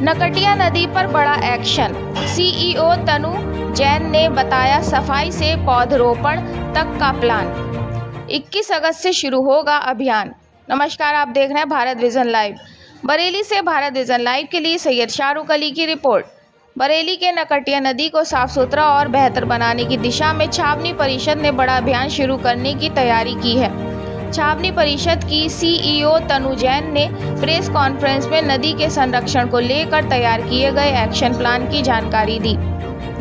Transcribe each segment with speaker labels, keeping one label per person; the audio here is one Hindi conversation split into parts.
Speaker 1: नकटिया नदी पर बड़ा एक्शन। सीईओ तनु जैन ने बताया सफाई से पौधरोपण तक का प्लान। 21 अगस्त से शुरू होगा अभियान। नमस्कार, आप देख रहे हैं भारत विजन लाइव। बरेली से भारत विजन लाइव के लिए सैयद शाहरुख अली की रिपोर्ट। बरेली के नकटिया नदी को साफ सुथरा और बेहतर बनाने की दिशा में छावनी परिषद ने बड़ा अभियान शुरू करने की तैयारी की है। छावनी परिषद की सीईओ तनु जैन ने प्रेस कॉन्फ्रेंस में नदी के संरक्षण को लेकर तैयार किए गए एक्शन प्लान की जानकारी दी।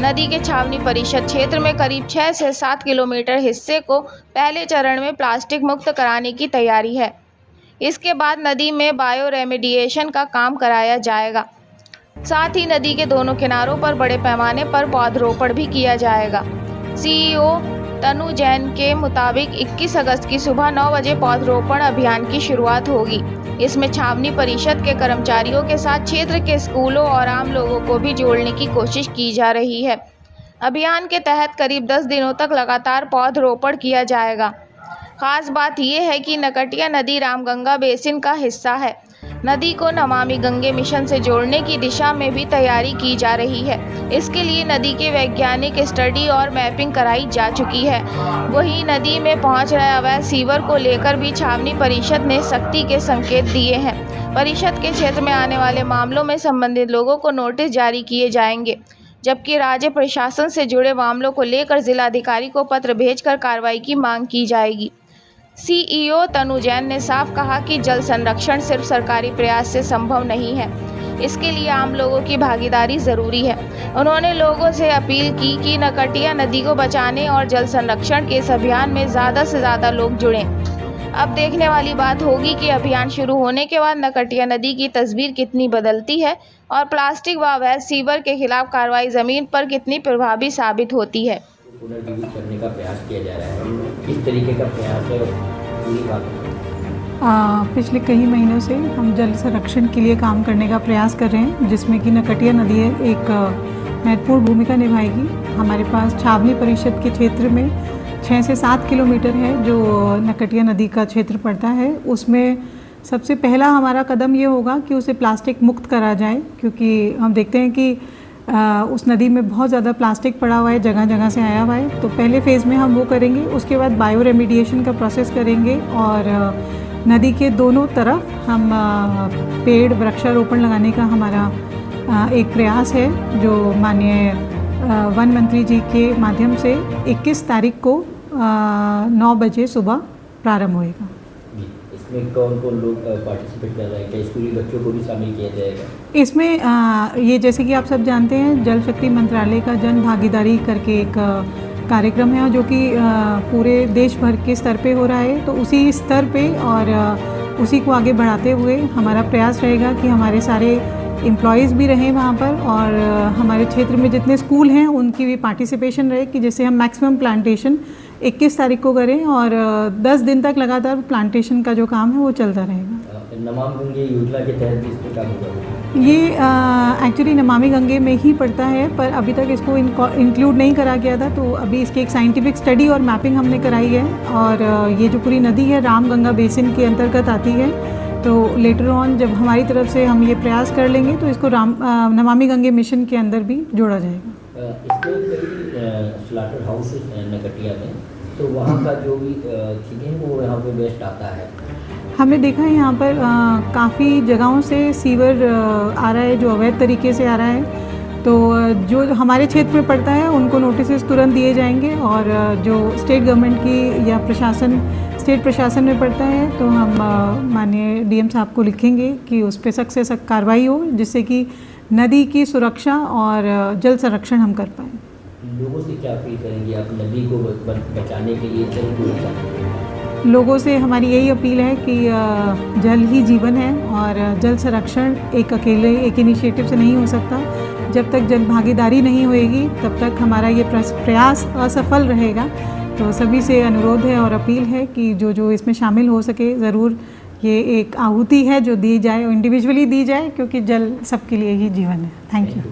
Speaker 1: नदी के छावनी परिषद क्षेत्र में करीब 6 से 7 किलोमीटर हिस्से को पहले चरण में प्लास्टिक मुक्त कराने की तैयारी है। इसके बाद नदी में बायो रेमेडिएशन का काम कराया जाएगा। साथ ही नदी के दोनों किनारों पर बड़े पैमाने पर पौधरोपण भी किया जाएगा। सीईओ तनु जैन के मुताबिक 21 अगस्त की सुबह 9 बजे पौधरोपण अभियान की शुरुआत होगी। इसमें छावनी परिषद के कर्मचारियों के साथ क्षेत्र के स्कूलों और आम लोगों को भी जोड़ने की कोशिश की जा रही है। अभियान के तहत करीब 10 दिनों तक लगातार पौधरोपण किया जाएगा। खास बात यह है कि नकटिया नदी रामगंगा बेसिन का हिस्सा है। नदी को नमामि गंगे मिशन से जोड़ने की दिशा में भी तैयारी की जा रही है। इसके लिए नदी के वैज्ञानिक स्टडी और मैपिंग कराई जा चुकी है। वहीं नदी में पहुंच रहे अवैध सीवर को लेकर भी छावनी परिषद ने सख्ती के संकेत दिए हैं। परिषद के क्षेत्र में आने वाले मामलों में संबंधित लोगों को नोटिस जारी किए जाएंगे, जबकि राज्य प्रशासन से जुड़े मामलों को लेकर जिलाधिकारी को पत्र भेजकर कार्रवाई की मांग की जाएगी। सीईओ तनु जैन ने साफ कहा कि जल संरक्षण सिर्फ सरकारी प्रयास से संभव नहीं है, इसके लिए आम लोगों की भागीदारी जरूरी है। उन्होंने लोगों से अपील की कि नकटिया नदी को बचाने और जल संरक्षण के इस अभियान में ज़्यादा से ज़्यादा लोग जुड़ें। अब देखने वाली बात होगी कि अभियान शुरू होने के बाद नकटिया नदी की तस्वीर कितनी बदलती है और प्लास्टिक व अवैध सीवर के खिलाफ कार्रवाई ज़मीन पर कितनी प्रभावी साबित होती है।
Speaker 2: पुनर्जीवित करने का प्रयास किया जा रहा है, किस तरीके का प्रयास है पूरी बात?
Speaker 3: पिछले कई महीनों से हम जल संरक्षण के लिए काम करने का प्रयास कर रहे हैं, जिसमें कि नकटिया नदी एक महत्वपूर्ण भूमिका निभाएगी। हमारे पास छावनी परिषद के क्षेत्र में 6 से 7 किलोमीटर है जो नकटिया नदी का क्षेत्र पड़ता है। उसमें सबसे पहला हमारा कदम ये होगा कि उसे प्लास्टिक मुक्त करा जाए, क्योंकि हम देखते हैं कि उस नदी में बहुत ज़्यादा प्लास्टिक पड़ा हुआ है, जगह जगह से आया हुआ है। तो पहले फेज़ में हम वो करेंगे, उसके बाद बायो रेमेडिएशन का प्रोसेस करेंगे और नदी के दोनों तरफ हम पेड़ वृक्षारोपण लगाने का हमारा एक प्रयास है, जो माननीय वन मंत्री जी के माध्यम से 21 तारीख को 9 बजे सुबह प्रारंभ होएगा।
Speaker 2: इसमें कौन कौन लोग पार्टिसिपेट कर रहे हैं? क्या स्कूली बच्चों को भी शामिल किया जाएगा?
Speaker 3: इसमें ये जैसे कि आप सब जानते हैं, जल शक्ति मंत्रालय का जन भागीदारी करके एक कार्यक्रम है जो कि पूरे देश भर के स्तर पे हो रहा है। तो उसी स्तर पे और उसी को आगे बढ़ाते हुए हमारा प्रयास रहेगा कि हमारे सारे एम्प्लॉयज़ भी रहें वहाँ पर और हमारे क्षेत्र में जितने स्कूल हैं उनकी भी पार्टिसिपेशन रहे, कि जिससे हम मैक्सिमम प्लांटेशन 21 तारीख को करें और 10 दिन तक लगातार प्लांटेशन का जो काम है वो चलता रहेगा।
Speaker 2: नमामि गंगे योजना के तहत भी इसमें काम होगा?
Speaker 3: ये एक्चुअली नमामि गंगे में ही पड़ता है, पर अभी तक इसको इंक्लूड नहीं करा गया था। तो अभी इसकी एक साइंटिफिक स्टडी और मैपिंग हमने कराई है और ये जो पूरी नदी है रामगंगा बेसिन के अंतर्गत आती है। तो लेटर ऑन जब हमारी तरफ से हम ये प्रयास कर लेंगे तो इसको नमामि गंगे मिशन के अंदर भी जोड़ा जाएगा।
Speaker 2: इसमें कई स्लॉटर हाउस नकटिया में, तो वहाँ का जो भी चीज़ें हैं वो यहाँ पे वेस्ट आता है।
Speaker 3: हमने देखा है यहाँ पर काफ़ी जगहों से सीवर आ रहा है जो अवैध तरीके से आ रहा है। तो जो हमारे क्षेत्र में पड़ता है उनको नोटिस तुरंत दिए जाएंगे और जो स्टेट गवर्नमेंट की या स्टेट प्रशासन में पड़ता है तो हम माननीय डीएम साहब को लिखेंगे कि उस पर सख्त से सख्त कार्रवाई हो, जिससे कि नदी की सुरक्षा और जल संरक्षण हम कर पाएँ।
Speaker 2: लोगों से क्या अपील करेंगे आप नदी को बचाने के लिए? जल को बचाने के लिए
Speaker 3: लोगों से हमारी यही अपील है कि जल ही जीवन है और जल संरक्षण एक इनिशिएटिव से नहीं हो सकता। जब तक जन भागीदारी नहीं होएगी तब तक हमारा ये प्रयास असफल रहेगा। तो सभी से अनुरोध है और अपील है कि जो इसमें शामिल हो सके ज़रूर ये एक आहुति है जो दी जाए और इंडिविजुअली दी जाए, क्योंकि जल सबके लिए ही जीवन है। Thank you.